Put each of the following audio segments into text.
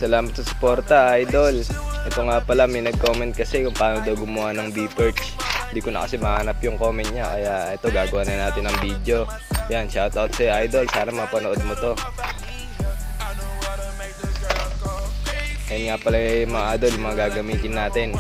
salamat sa suporta, idol. Ito nga pala, may nag-comment kasi kung paano daw gumawa ng bee perch. Hindi ko na kasi mahanap yung comment niya, kaya ito, gagawa na natin ng video. Yan, shoutout sa'yo, idol. Sana mapanood mo to. Yan nga pala yung mga idol, mga gagamitin natin.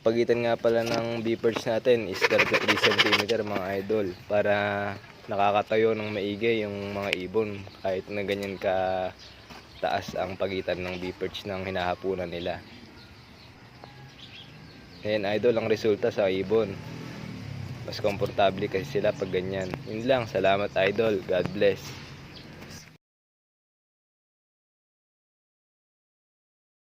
Pagitan nga pala ng bee perch natin is 33 cm mga idol, para nakakatayo ng maigi yung mga ibon kahit na ganyan ka taas ang pagitan ng bee perch ng hinahapunan nila. Ayan idol, ang resulta sa ibon, mas komportable kasi sila pag ganyan. Yun lang, salamat idol, God bless.